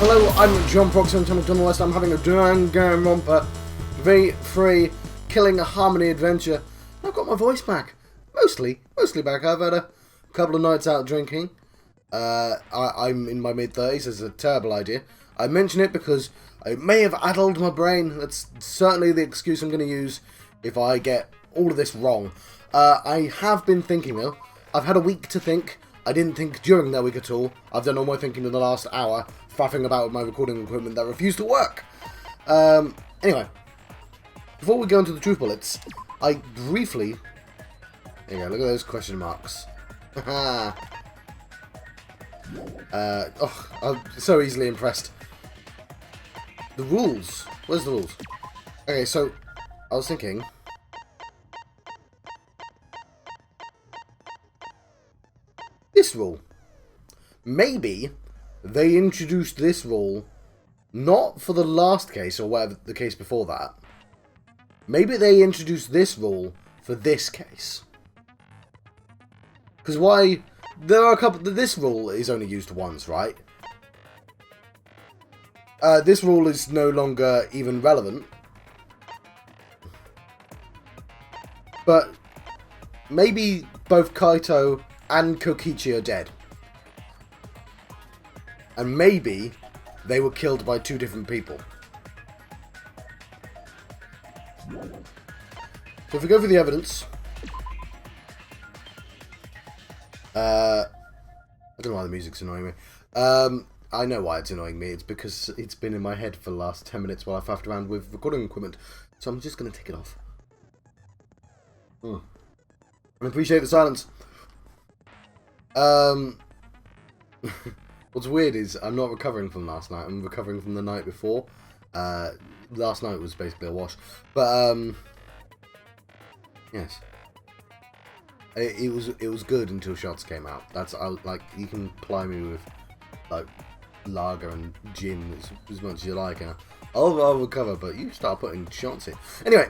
Hello, I'm John Proxy on Channel John West. I'm having a Danganronpa V3 Killing a Harmony adventure. I've got my voice back. Mostly back. I've had a couple of nights out drinking. I'm in my mid-30s. It's a terrible idea. I mention it because I may have addled my brain. That's certainly the excuse I'm going to use if I get all of this wrong. I have been thinking though. I've had a week to think. I didn't think during that week at all. I've done all my thinking in the last hour, faffing about with my recording equipment that refused to work. Anyway, before we go into the truth bullets, I briefly... There you go, look at those question marks. I'm so easily impressed. The rules. Where's the rules? Okay, so, I was thinking... This rule. Maybe they introduced this rule not for the last case or whatever the case before that. Maybe they introduced this rule for this case. Because why? There are a couple. This rule is only used once, right? This rule is no longer even relevant. But maybe both Kaito and Kokichi are dead. And maybe they were killed by two different people. So if we go through the evidence... I don't know why the music's annoying me. I know why it's annoying me. It's because it's been in my head for the last 10 minutes while I faffed around with recording equipment. So I'm just going to take it off. I appreciate the silence. What's weird is I'm not recovering from last night. I'm recovering from the night before. Last night was basically a wash. But, yes. It was good until shots came out. Like, you can ply me with, like, lager and gin as much as you like. And I'll recover, but you start putting shots in. Anyway,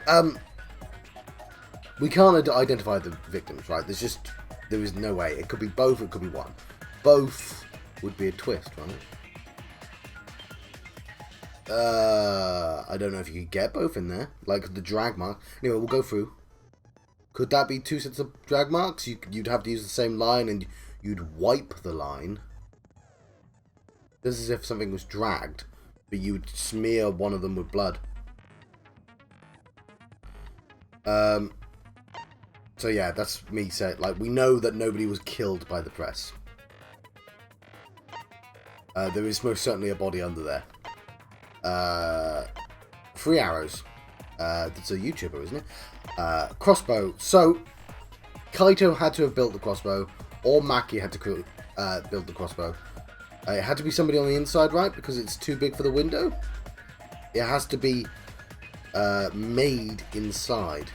we can't identify the victims, right? There is no way. It could be both, it could be one. Both would be a twist, right? I don't know if you could get both in there. Like the drag mark. Anyway, we'll go through. Could that be two sets of drag marks? You'd have to use the same line and you'd wipe the line. This is as if something was dragged, but you would smear one of them with blood. So yeah, that's me saying, like, we know that nobody was killed by the press. There is most certainly a body under there. 3 arrows. That's a YouTuber, isn't it? Crossbow. So, Kaito had to have built the crossbow, or Maki had to build the crossbow. It had to be somebody on the inside, right? Because it's too big for the window. It has to be made inside.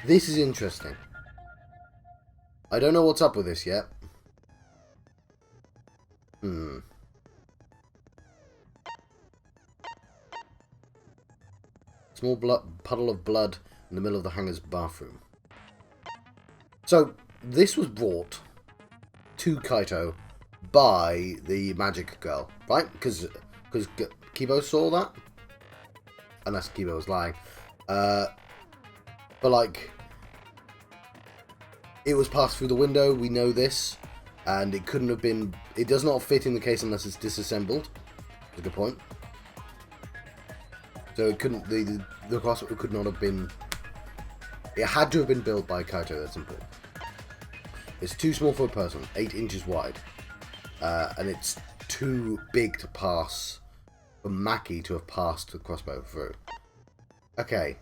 This is interesting. I don't know what's up with this yet. Small puddle of blood in the middle of the hangar's bathroom. So, this was brought to Kaito by the magic girl, right? Because Kibo saw that. Unless Kibo was lying. But, like, it was passed through the window, we know this. And it couldn't have been... It does not fit in the case unless it's disassembled. That's a good point. So it couldn't... The crossbow could not have been... It had to have been built by Kaito, that's important. It's too small for a person, 8 inches wide. And it's too big to pass for Maki to have passed the crossbow through. Okay.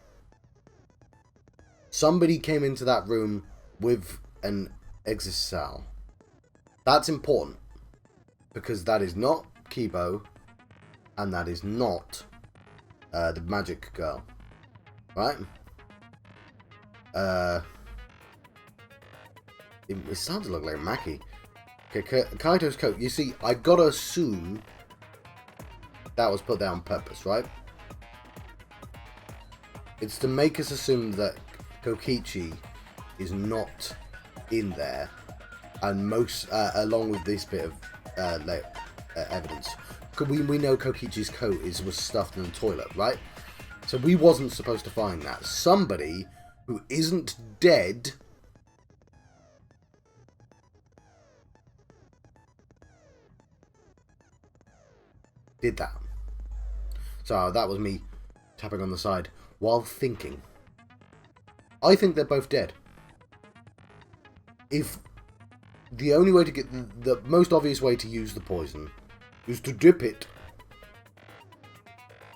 Somebody came into that room with an exisal. That's important. Because that is not Kibo. And that is not the magic girl. Right? It started to look like Maki. Okay, Kaito's coat. You see, I gotta assume that was put there on purpose, right? It's to make us assume that Kokichi is not in there, and along with this bit of evidence. we know Kokichi's coat was stuffed in the toilet, right? So we wasn't supposed to find that. Somebody who isn't dead did that. So that was me tapping on the side while thinking. I think they're both dead. If the only way to get the most obvious way to use the poison is to dip it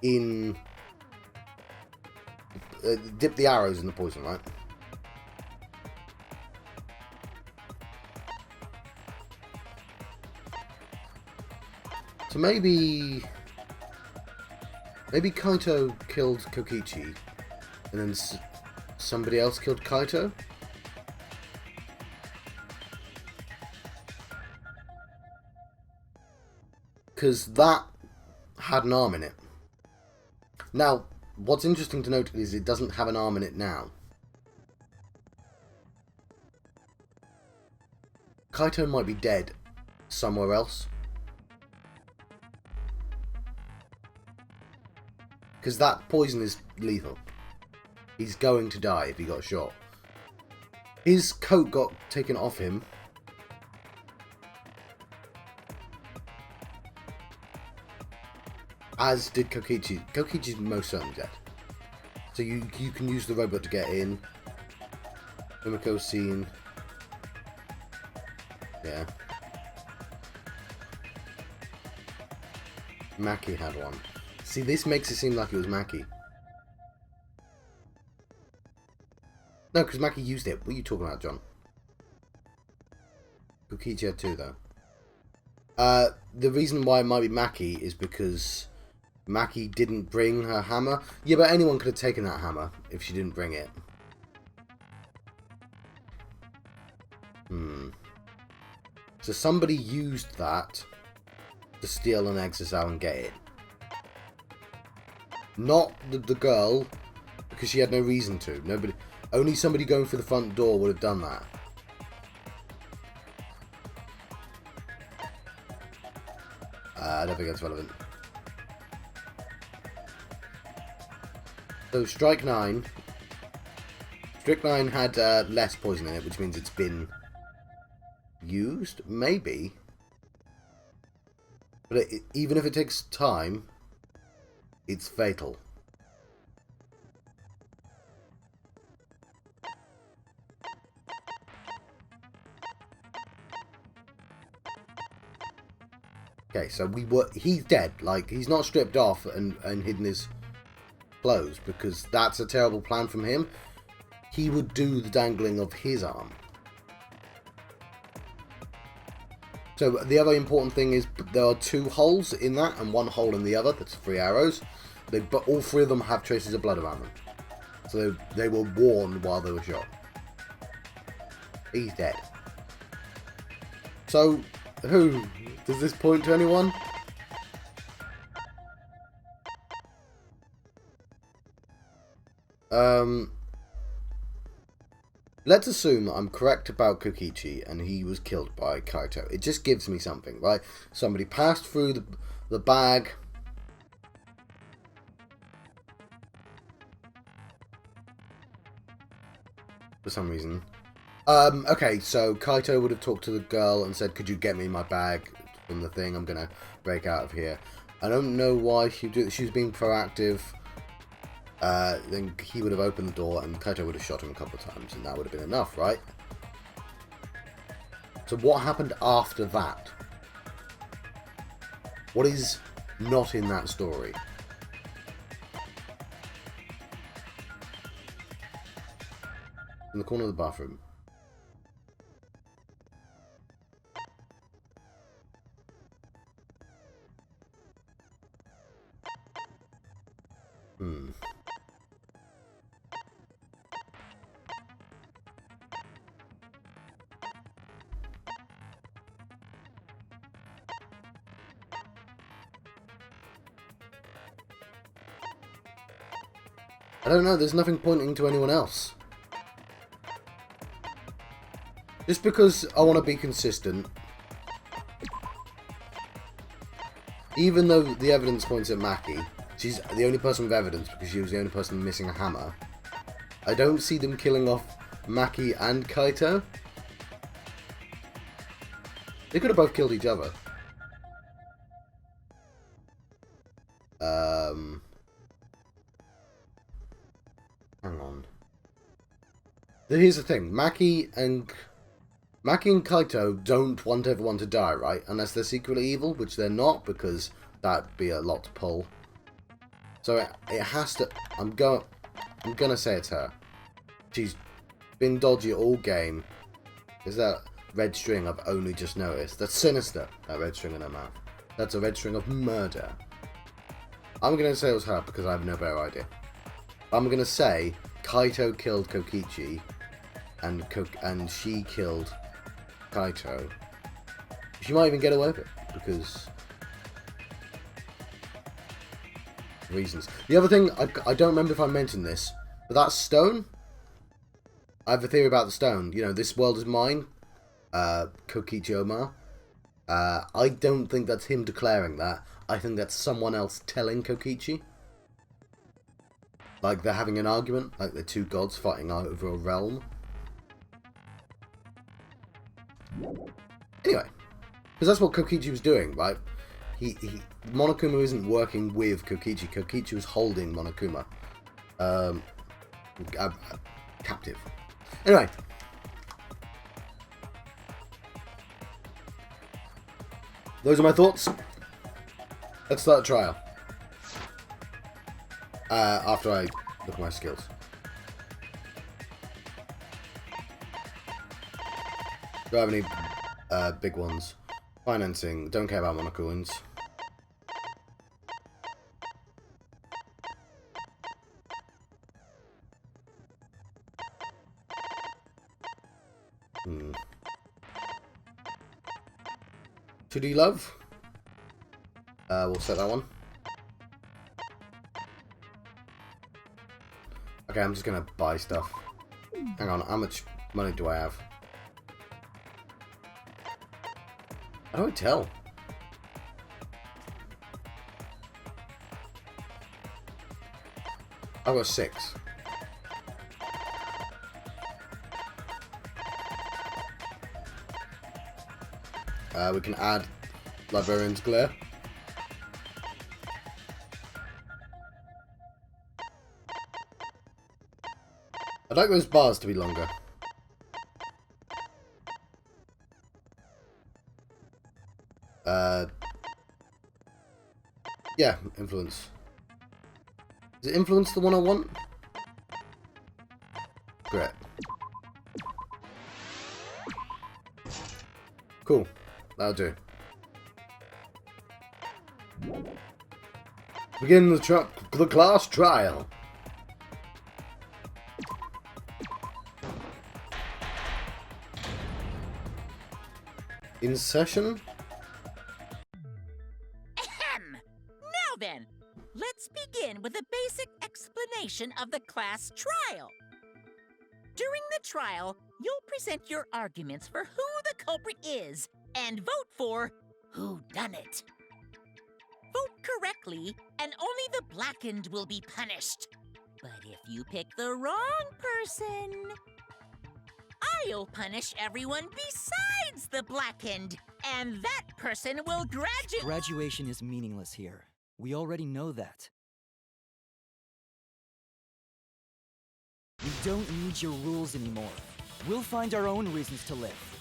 in... dip the arrows in the poison, right? So maybe Kaito killed Kokichi, and then somebody else killed Kaito? Because that had an arm in it. Now, what's interesting to note is it doesn't have an arm in it now. Kaito might be dead somewhere else. Because that poison is lethal. He's going to die if he got shot. His coat got taken off him. As did Kokichi. Kokichi's most certainly dead. So you can use the robot to get in. Umiko's scene. Yeah. Maki had one. See, this makes it seem like it was Maki. No, because Maki used it. What are you talking about, John? Kokichi had two, though. The reason why it might be Maki is because Maki didn't bring her hammer. Yeah, but anyone could have taken that hammer if she didn't bring it. So somebody used that to steal an exisal and get it. Not the girl, because she had no reason to. Only somebody going through the front door would have done that. I don't think that's relevant. So Strychnine had less poison in it, which means it's been used, maybe. But even if it takes time, it's fatal. Okay, so he's dead. Like, he's not stripped off and hidden his clothes, because that's a terrible plan from him. He would do the dangling of his arm. So the other important thing is there are 2 holes in that and 1 hole in the other. That's 3 arrows. But all 3 of them have traces of blood around them. So they were worn while they were shot. He's dead. So, who? Does this point to anyone? Let's assume that I'm correct about Kokichi and he was killed by Kaito. It just gives me something, right? Somebody passed through the bag. For some reason. Okay, so Kaito would have talked to the girl and said, could you get me my bag from the thing? I'm going to break out of here. I don't know why she did. She was being proactive. Then he would have opened the door and Kaito would have shot him a couple of times and that would have been enough, right? So what happened after that? What is not in that story? In the corner of the bathroom. I don't know, there's nothing pointing to anyone else. Just because I want to be consistent. even though the evidence points at Maki, she's the only person with evidence because she was the only person missing a hammer. I don't see them killing off Maki and Kaito. They could have both killed each other. Hang on. Here's the thing. Maki and Kaito don't want everyone to die, right? Unless they're secretly evil, which they're not, because that'd be a lot to pull. So it has to... I'm gonna say it's her. She's been dodgy all game. Is that red string I've only just noticed? That's sinister, that red string in her mouth. That's a red string of murder. I'm gonna say it was her because I have no better idea. I'm gonna say Kaito killed Kokichi and she killed Kaito. She might even get away with it because reasons. The other thing, I don't remember if I mentioned this, but that stone, I have a theory about the stone. You know, this world is mine, Kokichi Omar. I don't think that's him declaring that. I think that's someone else telling Kokichi. Like they're having an argument, like they're two gods fighting over a realm. Anyway, because that's what Kokichi was doing, right? Monokuma isn't working with Kokichi. Kokichi was holding Monokuma captive. Anyway, those are my thoughts. Let's start the trial. After I look at my skills. Do I have any big ones? Financing. Don't care about monocoins. Should he love? We'll set that one. Okay, I'm just gonna buy stuff. Hang on, how much money do I have? How do I tell? I've got 6. We can add Librarian's Glare. I'd like those bars to be longer. Yeah, influence. Is it influence the one I want? Great. Cool. That'll do. Begin the class trial. In session? Ahem! Now then, let's begin with a basic explanation of the class trial. During the trial, you'll present your arguments for who the culprit is and vote for who done it. Vote correctly, and only the blackened will be punished. But if you pick the wrong person, I'll punish everyone besides the blackened, and that person will graduate. Graduation is meaningless here. We already know that. We don't need your rules anymore. We'll find our own reasons to live.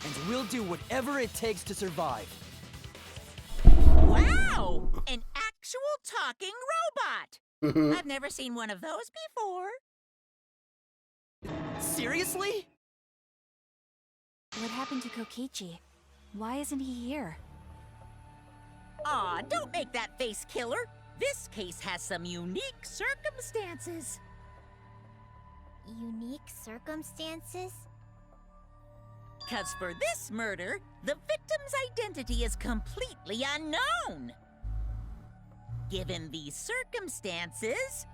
And we'll do whatever it takes to survive. Wow! An actual talking robot! I've never seen one of those before. Seriously? What happened to Kokichi? Why isn't he here? Aw, don't make that face, killer. This case has some unique circumstances. Unique circumstances? 'Cause for this murder, the victim's identity is completely unknown. Given these circumstances,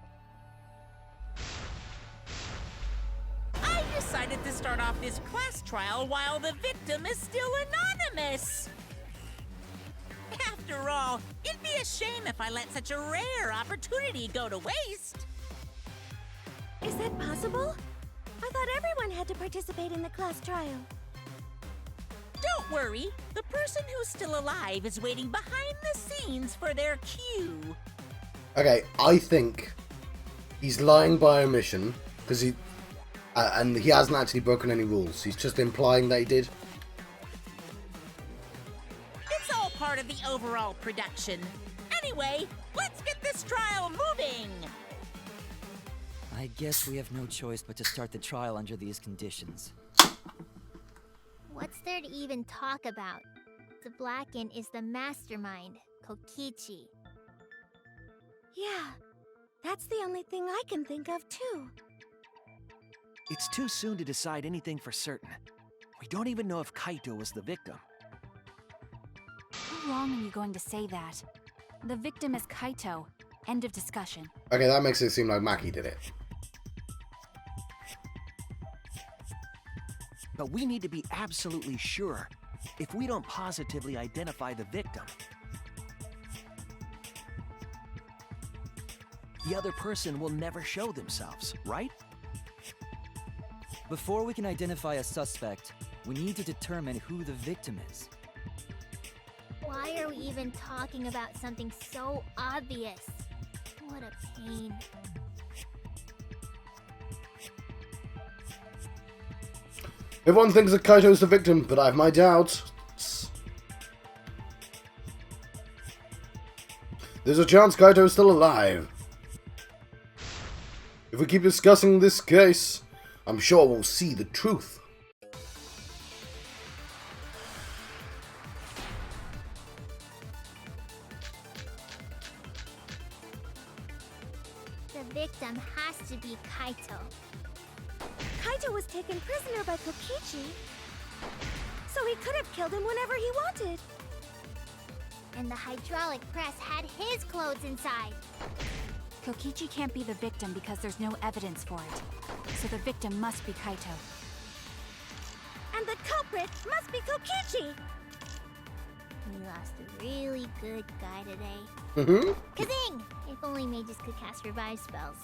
I decided to start off this class trial while the victim is still anonymous. After all, it'd be a shame if I let such a rare opportunity go to waste. Is that possible? I thought everyone had to participate in the class trial. Don't worry, the person who's still alive is waiting behind the scenes for their cue. Okay, I think he's lying by omission because he and he hasn't actually broken any rules. He's just implying that he did. It's all part of the overall production. Anyway, let's get this trial moving. I guess we have no choice but to start the trial under these conditions. What's there to even talk about? The Blacken is the mastermind, Kokichi. Yeah, that's the only thing I can think of too. It's too soon to decide anything for certain. We don't even know if Kaito was the victim. How long are you going to say that? The victim is Kaito. End of discussion. Okay, that makes it seem like Maki did it. But we need to be absolutely sure. If we don't positively identify the victim, the other person will never show themselves, right? Before we can identify a suspect, we need to determine who the victim is. Why are we even talking about something so obvious? What a pain. Everyone thinks that Kaito's the victim, but I have my doubts. There's a chance Kaito's still alive. If we keep discussing this case, I'm sure we'll see the truth. The victim has to be Kaito. Kaito was taken prisoner by Kokichi, so he could have killed him whenever he wanted. And the hydraulic press had his clothes inside. Kokichi can't be the victim because there's no evidence for it. So the victim must be Kaito. And the culprit must be Kokichi! We lost a really good guy today. Mm-hmm. Kazing! If only mages could cast revive spells.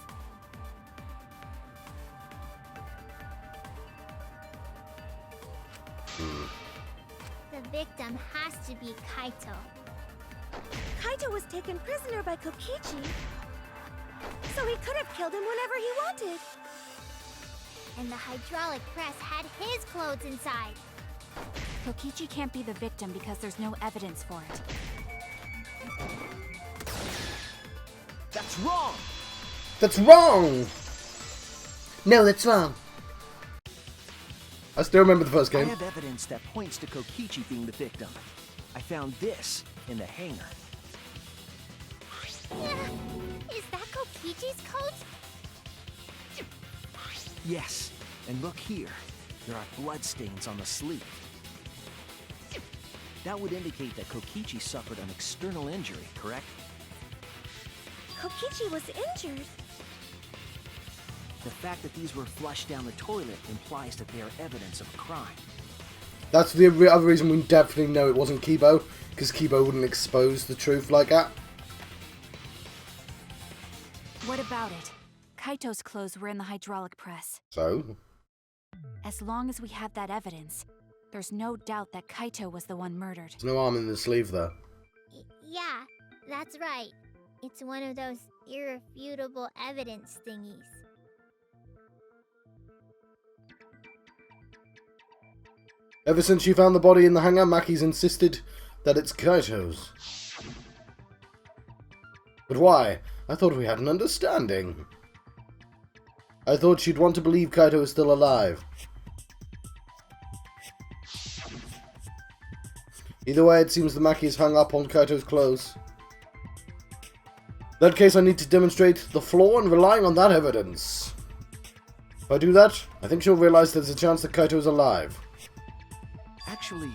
The victim has to be Kaito. Kaito was taken prisoner by Kokichi, so he could have killed him whenever he wanted. And the hydraulic press had his clothes inside. Kokichi can't be the victim because there's no evidence for it. That's wrong! That's wrong! No, that's wrong. I still remember the first I game. have evidence that points to Kokichi being the victim. I found this in the hangar. Is that Kokichi's coat? Yes, and look here. There are bloodstains on the sleeve. That would indicate that Kokichi suffered an external injury, correct? Kokichi was injured. The fact that these were flushed down the toilet implies that they are evidence of a crime. That's the other reason we definitely know it wasn't Kibo, because Kibo wouldn't expose the truth like that. What about it? Kaito's clothes were in the hydraulic press. So? As long as we have that evidence, there's no doubt that Kaito was the one murdered. There's no arm in the sleeve, though. Yeah, that's right. It's one of those irrefutable evidence thingies. Ever since she found the body in the hangar, Maki's insisted that it's Kaito's. But why? I thought we had an understanding. I thought she'd want to believe Kaito is still alive. Either way, it seems the Maki is hung up on Kaito's clothes. In that case, I need to demonstrate the flaw in relying on that evidence. If I do that, I think she'll realize there's a chance that Kaito is alive. Actually,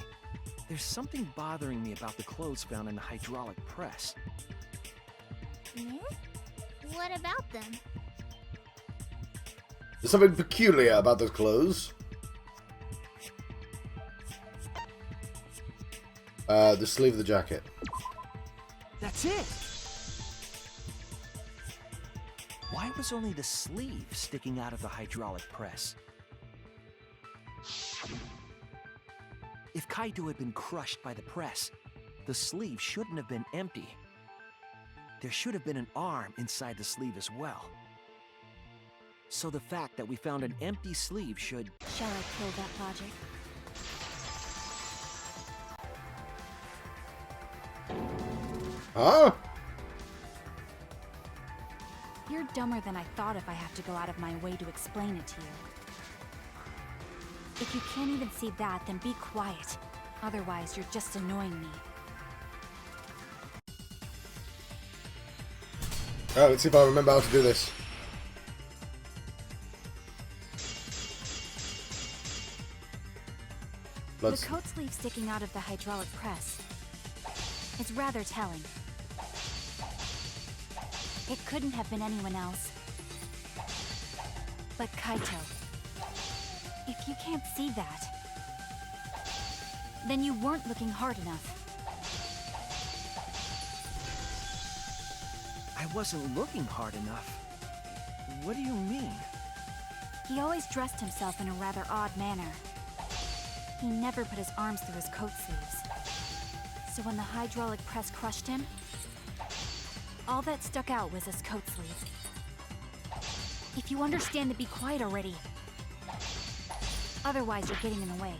there's something bothering me about the clothes found in the hydraulic press. What about them? There's something peculiar about those clothes. The sleeve of the jacket. That's it! Why was only the sleeve sticking out of the hydraulic press? If Kaito had been crushed by the press, the sleeve shouldn't have been empty. There should have been an arm inside the sleeve as well. So the fact that we found an empty sleeve should... Shall I kill that logic? Huh? You're dumber than I thought if I have to go out of my way to explain it to you. If you can't even see that, then be quiet. Otherwise, you're just annoying me. Alright, let's see if I remember how to do this. The coat sleeve sticking out of the hydraulic press. It's rather telling. It couldn't have been anyone else. But Kaito. If you can't see that, then you weren't looking hard enough. I wasn't looking hard enough. What do you mean? He always dressed himself in a rather odd manner. He never put his arms through his coat sleeves. So when the hydraulic press crushed him, all that stuck out was his coat sleeve. If you understand to be quiet already. Otherwise, you're getting in the way.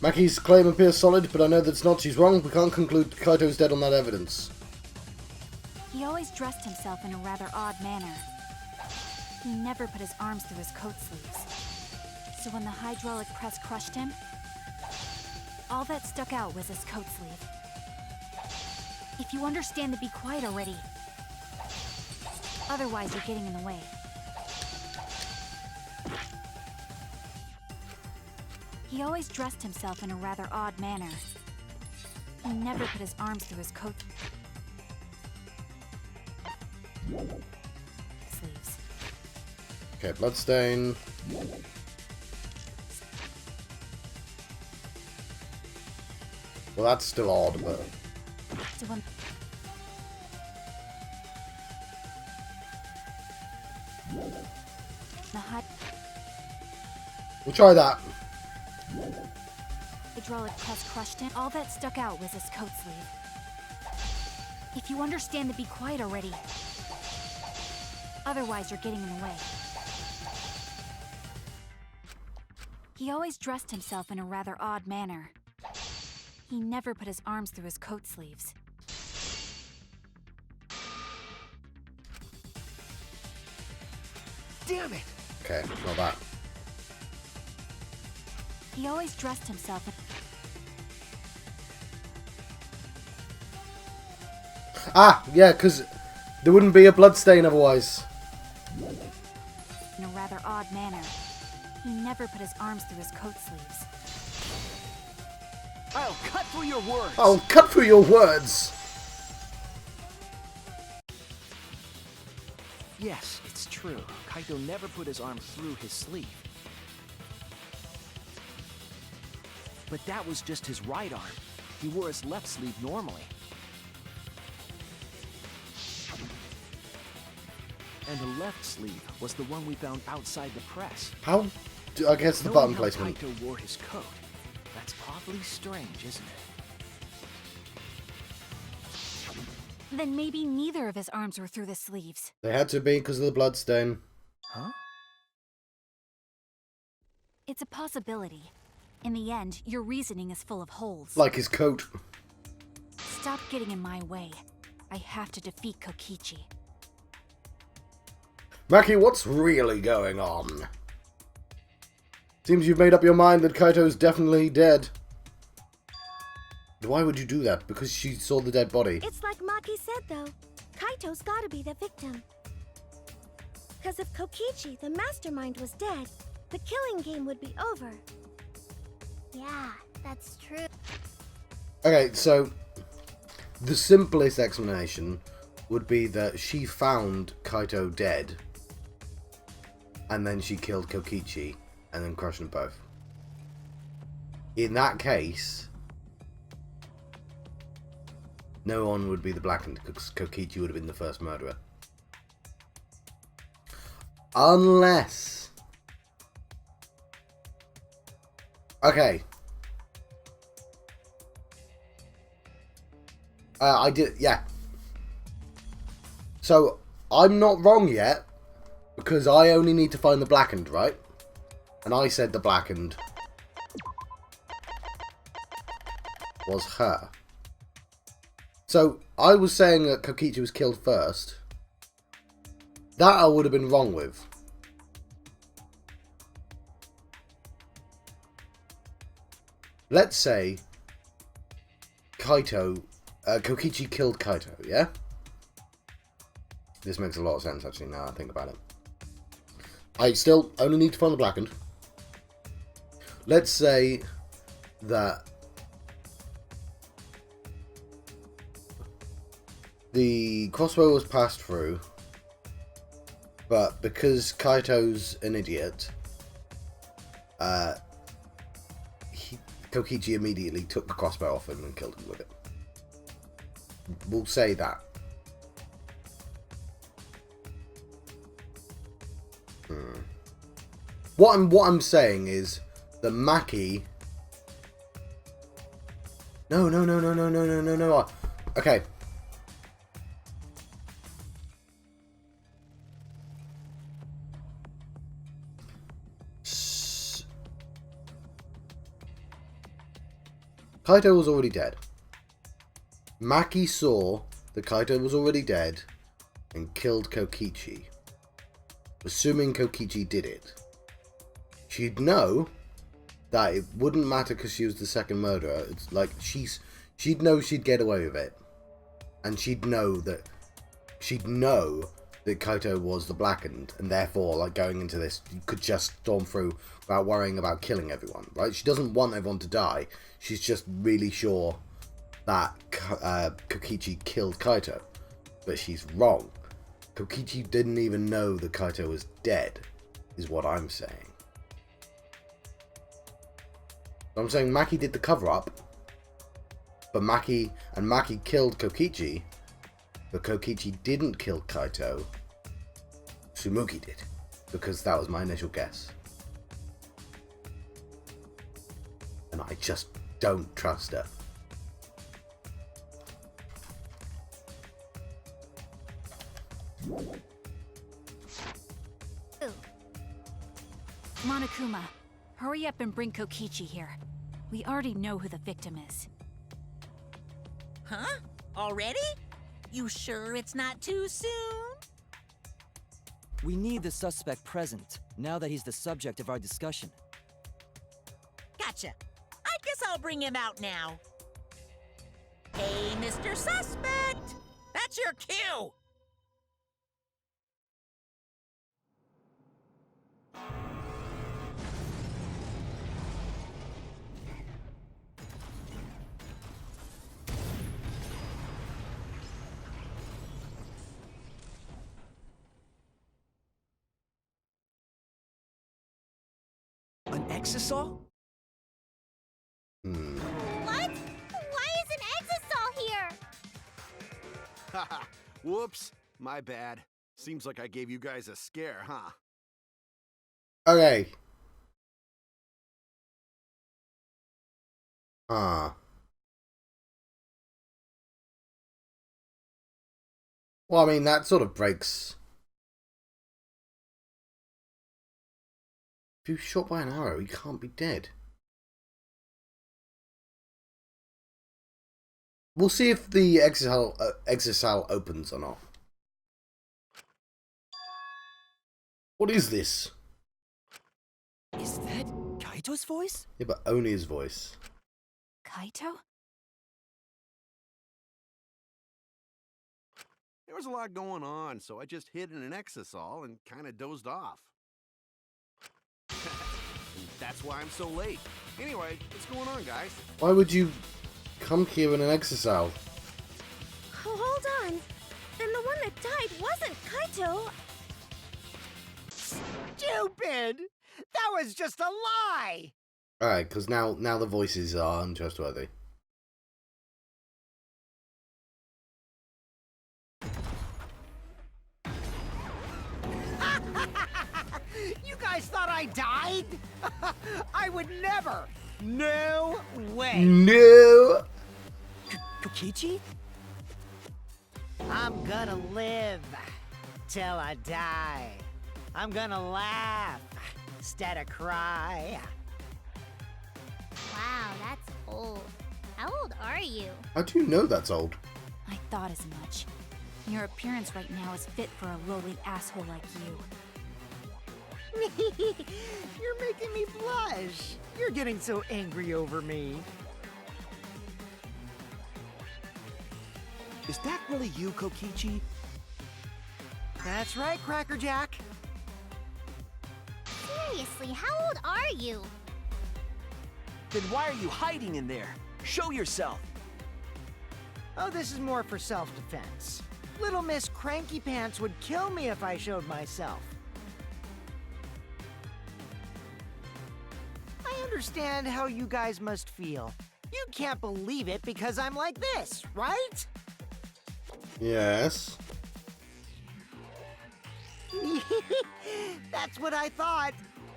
Maki's claim appears solid, but I know that it's not. She's wrong. We can't conclude Kaito's dead on that evidence. He always dressed himself in a rather odd manner. He never put his arms through his coat sleeves. So when the hydraulic press crushed him, all that stuck out was his coat sleeve. If you understand to be quiet already. Otherwise, you're getting in the way. He always dressed himself in a rather odd manner. He never put his arms through his coat sleeves. Okay, bloodstain. Well, that's still odd, but... So when we'll try that. hydraulic press crushed him, all that stuck out was his coat sleeve. If you understand to be quiet already. Otherwise, you're getting in the way. He always dressed himself in a rather odd manner. He never put his arms through his coat sleeves. Damn it! Okay, not that. He always dressed himself in... Ah, yeah, because there wouldn't be a bloodstain otherwise. in a rather odd manner. He never put his arms through his coat sleeves. I'll cut through your words! I'll cut through your words! Yes, it's true. Kaito never put his arm through his sleeve. But that was just his right arm. He wore his left sleeve normally. And the left sleeve was the one we found outside the press. How? I guess the Knowing button how placement. Kaito wore his coat. That's awfully strange, isn't it? Then maybe neither of his arms were through the sleeves. They had to be because of the bloodstain. Huh? It's a possibility. In the end, your reasoning is full of holes. Like his coat. Stop getting in my way. I have to defeat Kokichi. Maki, what's really going on? Seems you've made up your mind that Kaito's definitely dead. Why would you do that? Because she saw the dead body. It's like Maki said, though. Kaito's gotta be the victim. Because if Kokichi, the mastermind, was dead, the killing game would be over. Yeah, that's true. Okay, so the simplest explanation would be that she found Kaito dead, and then she killed Kokichi, and then crushed them both. in that case, no one would be the blackened, because Kokichi would have been the first murderer. Unless... Okay. I did, yeah. So, I'm not wrong yet, because I only need to find the blackened, right? And I said the blackened was her. So, I was saying that Kokichi was killed first. That I would have been wrong with. Let's say Kokichi killed Kaito, yeah? This makes a lot of sense, actually, now I think about it. I still only need to find the blackened. Let's say that the crossbow was passed through, but because Kaito's an idiot, Kokichi immediately took the crossbow off him and killed him with it. We'll say that. What I'm saying is that Maki... No. Okay. Kaito was already dead. Maki saw that Kaito was already dead and killed Kokichi. Assuming Kokichi did it. She'd know that it wouldn't matter because she was the second murderer. It's like she'd know she'd get away with it. And she'd know that Kaito was the blackened, and therefore, like, going into this, you could just storm through without worrying about killing everyone, right? She doesn't want everyone to die. She's just really sure that Kokichi killed Kaito. But she's wrong. Kokichi didn't even know that Kaito was dead, is what I'm saying. I'm saying Maki did the cover-up, but Maki killed Kokichi, but Kokichi didn't kill Kaito. Tsumugi did, because that was my initial guess. And I just don't trust her. Monokuma, hurry up and bring Kokichi here. We already know who the victim is. Huh? Already? You sure it's not too soon? We need the suspect present, now that he's the subject of our discussion. Gotcha. I guess I'll bring him out now. Hey, Mr. Suspect! That's your cue! An exisal? What? Why is an exisal here? Haha, whoops. My bad. Seems like I gave you guys a scare, huh? Okay. Well, I mean, that sort of breaks. If you're shot by an arrow, you can't be dead. We'll see if the exisal opens or not. What is this? Is that Kaito's voice? Yeah, but only his voice. Kaito? There was a lot going on, so I just hid in an exisal and kind of dozed off. That's why I'm so late. Anyway, what's going on, guys? Why would you come here in an exisal? Oh, hold on. Then the one that died wasn't Kaito. Stupid! That was just a lie! Alright, because now the voices are untrustworthy. You guys thought I died? I would never! No way! No! Kokichi? I'm gonna live till I die. I'm gonna laugh instead of cry. Wow, that's old. How old are you? How do you know that's old? I thought as much. Your appearance right now is fit for a lowly asshole like you. You're making me blush. You're getting so angry over me. Is that really you, Kokichi? That's right, Crackerjack. Seriously, how old are you? Then why are you hiding in there? Show yourself! Oh, this is more for self-defense. Little Miss Cranky Pants would kill me if I showed myself. I understand how you guys must feel. You can't believe it because I'm like this, right? Yes. That's what I thought.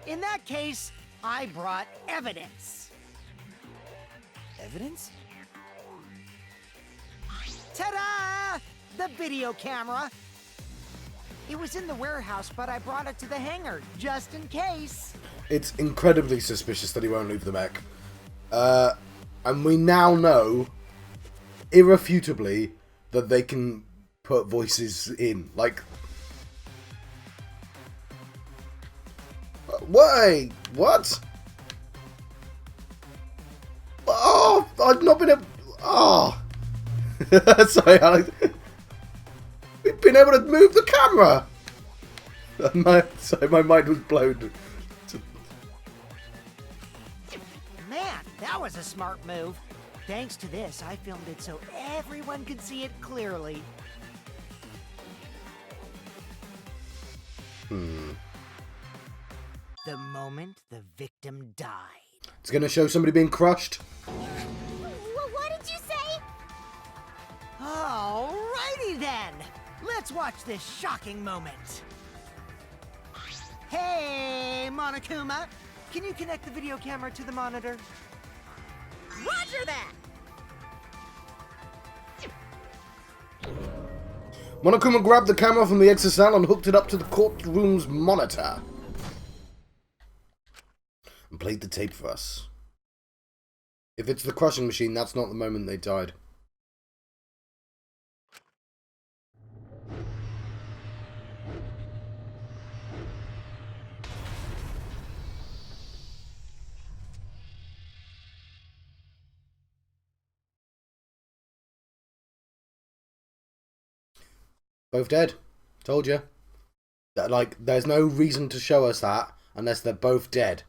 In that case, I brought evidence. Evidence? Ta-da! The video camera. It was in the warehouse, but I brought it to the hangar, just in case. It's incredibly suspicious that he won't leave the mech. And we now know, irrefutably, that they can put voices in. Like... Wait! What? Oh! I've not been able... Oh! Sorry, Alex. We've been able to move the camera! Sorry, my mind was blown. Man, that was a smart move. Thanks to this, I filmed it so everyone could see it clearly. The moment the victim died. It's gonna show somebody being crushed. What did you say? Alrighty then! Let's watch this shocking moment. Hey, Monokuma! Can you connect the video camera to the monitor? Roger that! Monokuma grabbed the camera from the exisal and hooked it up to the courtroom's monitor. And played the tape for us. If it's the crushing machine, that's not the moment they died. Both dead. Told you. Like, there's no reason to show us that unless they're both dead.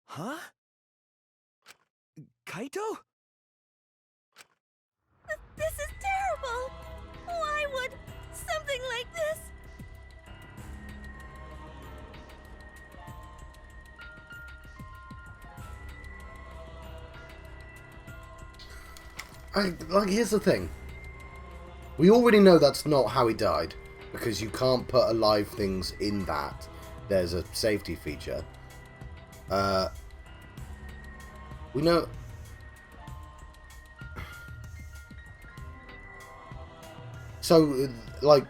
Huh? Kaito? This is terrible! Why would something like this? Here's the thing. We already know that's not how he died, because you can't put alive things in that. There's a safety feature. We know... So, like,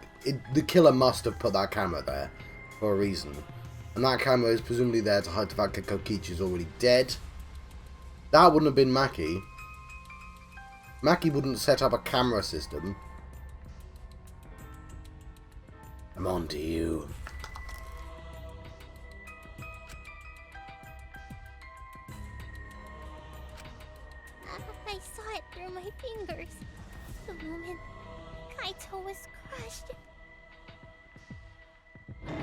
the killer must have put that camera there for a reason. And that camera is presumably there to hide the fact that Kokichi is already dead. That wouldn't have been Maki. Maki wouldn't set up a camera system. I'm on to you. I saw it through my fingers. The moment Kaito was crushed. I'm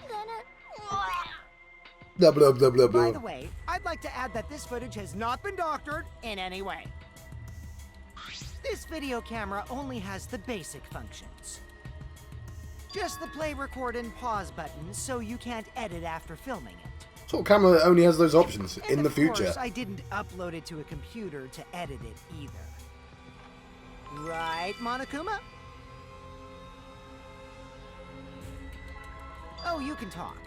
gonna... Blah, blah, blah, blah, blah. By the way, I'd like to add that this footage has not been doctored in any way. This video camera only has the basic functions. Just the play, record, and pause buttons, so you can't edit after filming it. Sort of camera that only has those options And in the of future. course, I didn't upload it to a computer to edit it either. Right, Monokuma? Oh, you can talk.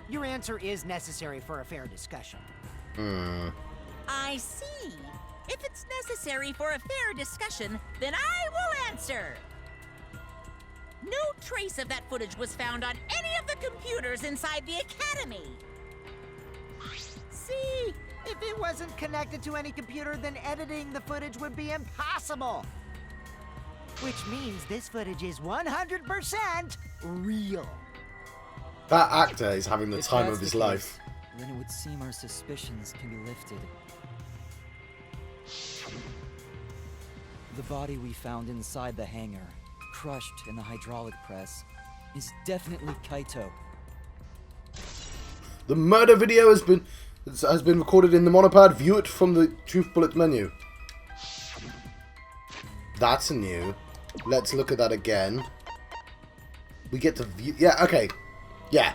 Your answer is necessary for a fair discussion. I see. If it's necessary for a fair discussion, then I will answer. No trace of that footage was found on any of the computers inside the Academy. See? If it wasn't connected to any computer, then editing the footage would be impossible. Which means this footage is 100% real. That actor is having the If time that's of his the life. case, then it would seem our suspicions can be lifted. The body we found inside the hangar, crushed in the hydraulic press, is definitely Kaito. The murder video has been recorded in the monopod. View it from the Truth Bullet menu. That's new. Let's look at that again. We get to view... Yeah, okay. Yeah.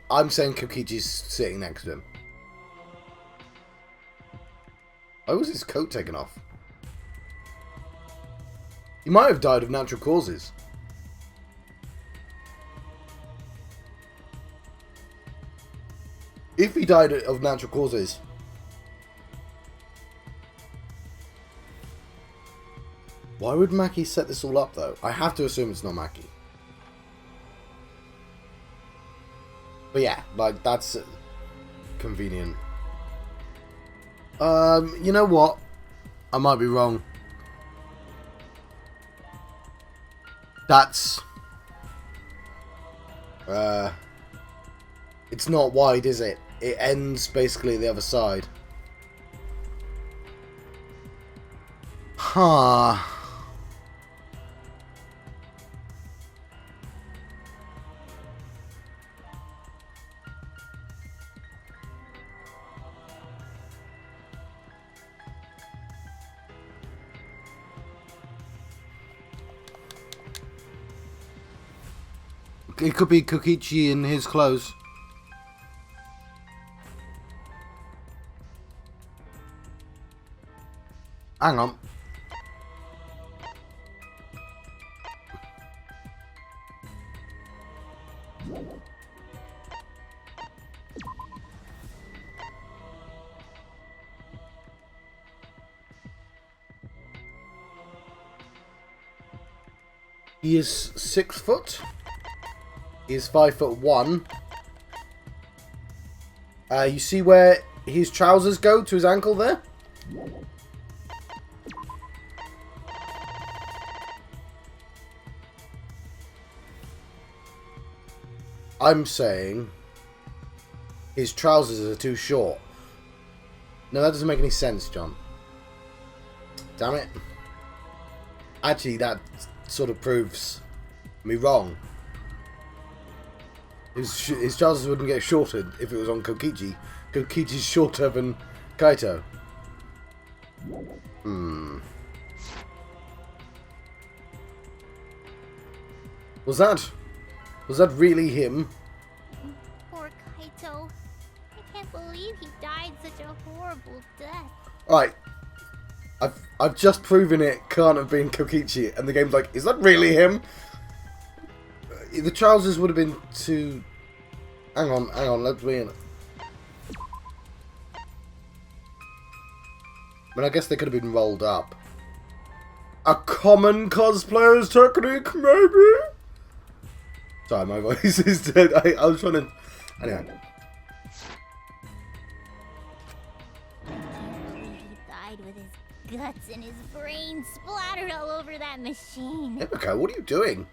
I'm saying Kokichi's sitting next to him. Why was his coat taken off? He might have died of natural causes. If he died of natural causes... Why would Maki set this all up, though? I have to assume it's not Maki. But yeah, like, that's convenient. You know what? I might be wrong. That's... It's not wide, is it? It ends basically the other side. Huh. It could be Kokichi in his clothes. Hang on. He is 6 foot. He is 5'1". You see where his trousers go to his ankle there? I'm saying his trousers are too short. No, that doesn't make any sense, John. Damn it. Actually, that sort of proves me wrong. His trousers wouldn't get shorter if it was on Kokichi. Kokichi's shorter than Kaito. Was that really him? Poor Kaito. I can't believe he died such a horrible death. Alright. I've just proven it can't have been Kokichi, and the game's like, is that really him? The trousers would have been too... Hang on, let's be in it. I mean, I guess they could have been rolled up. A common cosplayer's technique, maybe? Sorry, my voice is dead. I was trying to... Anyway. I can't believe he died with his guts and his brains splattered all over that machine. Himiko, what are you doing?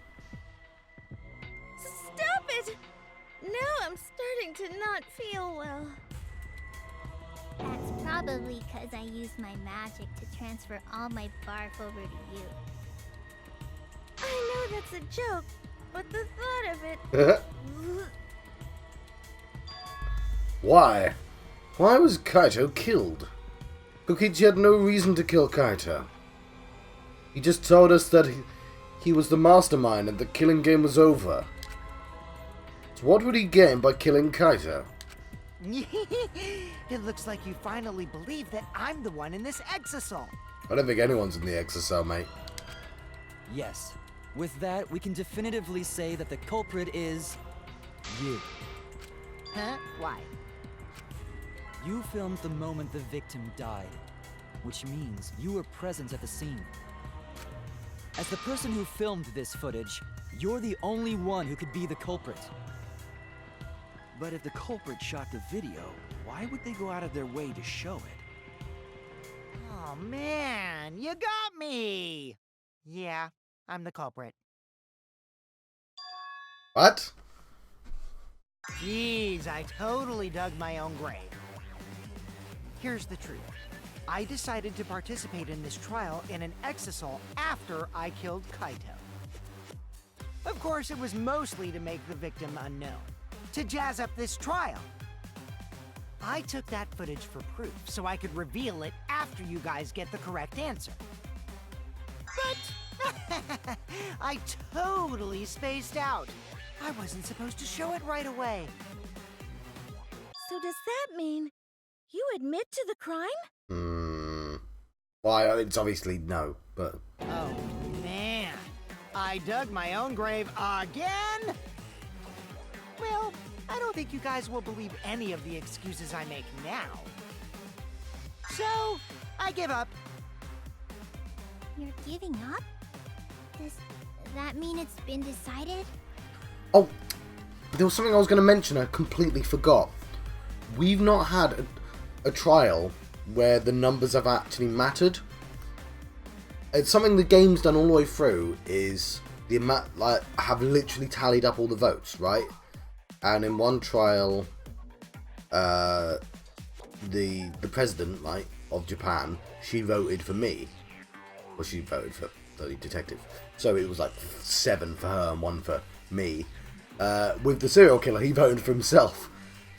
Stop it! Now I'm starting to not feel well. That's probably because I used my magic to transfer all my barf over to you. I know that's a joke, but the thought of it... Why? Why was Kaito killed? Kokichi had no reason to kill Kaito. He just told us that he was the mastermind and the killing game was over. So what would he gain by killing Kaito? It looks like you finally believe that I'm the one in this exisal. I don't think anyone's in the exisal, mate. Yes. With that, we can definitively say that the culprit is... you. Huh? Why? You filmed the moment the victim died, which means you were present at the scene. As the person who filmed this footage, you're the only one who could be the culprit. But if the culprit shot the video, why would they go out of their way to show it? Oh man, you got me! Yeah, I'm the culprit. What? Jeez, I totally dug my own grave. Here's the truth. I decided to participate in this trial in an exisal after I killed Kaito. Of course, it was mostly to make the victim unknown, to jazz up this trial. I took that footage for proof, so I could reveal it after you guys get the correct answer. But I totally spaced out. I wasn't supposed to show it right away. So does that mean you admit to the crime? Well, it's obviously no, but... Oh, man. I dug my own grave again? Well, I don't think you guys will believe any of the excuses I make now. So, I give up. You're giving up? Does that mean it's been decided? Oh, there was something I was going to mention I completely forgot. We've not had a trial where the numbers have actually mattered. It's something the game's done all the way through, is the amount, like, have literally tallied up all the votes, right? And in one trial, the president, like, of Japan, she voted for me. Well, she voted for the detective. So it was like 7 for her and 1 for me. With the serial killer, he voted for himself.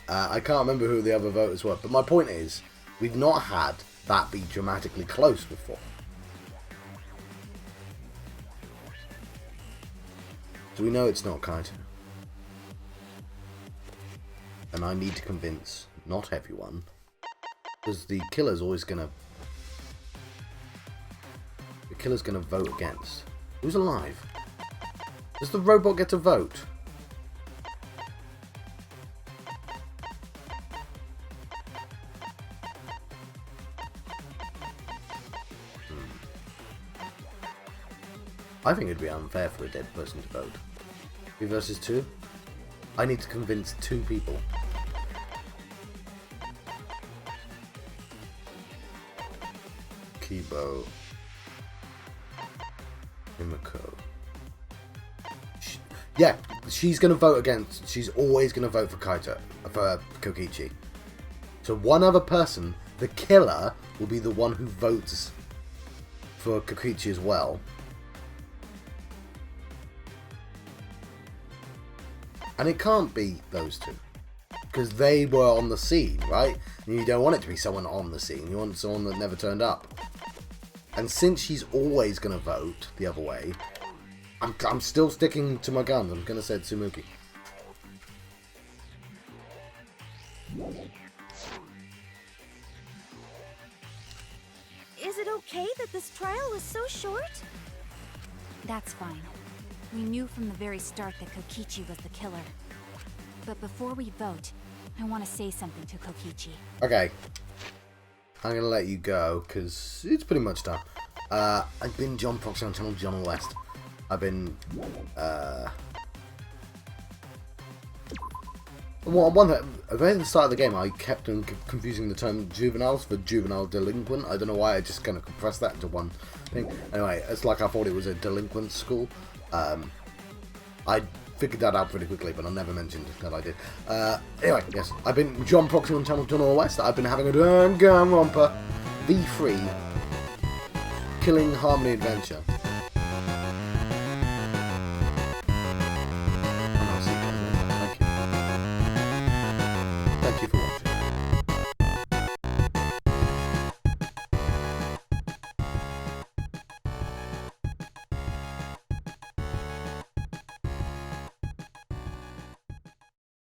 I can't remember who the other voters were, but my point is, we've not had that be dramatically close before. So we know it's not Kaito. And I need to convince not everyone, because the killer's always gonna... The killer's gonna vote against. Who's alive? Does the robot get to vote? I think it'd be unfair for a dead person to vote. 3 versus 2? I need to convince 2 people. Kibo. Himiko. Yeah, she's going to vote against. She's always going to vote for Kaito. For Kokichi. So one other person, the killer, will be the one who votes for Kokichi as well. And it can't be those 2. Because they were on the scene, right? And you don't want it to be someone on the scene. You want someone that never turned up. And since she's always going to vote the other way, I'm still sticking to my guns. I'm going to say Tsumuki. Is it okay that this trial was so short? That's fine. We knew from the very start that Kokichi was the killer. But before we vote, I want to say something to Kokichi. Okay. I'm going to let you go, because it's pretty much done. I've been John Proxy on channel John West. I've been, well, one thing, at the start of the game, I kept on confusing the term juveniles for juvenile delinquent. I don't know why, I just kind of compressed that into one thing. Anyway, it's like I thought it was a delinquent school. I figured that out pretty quickly, but I never mentioned that I did. Anyway, yes, I've been John Proxy on channel John West. I've been having a Danganronpa V3 Killing Harmony adventure.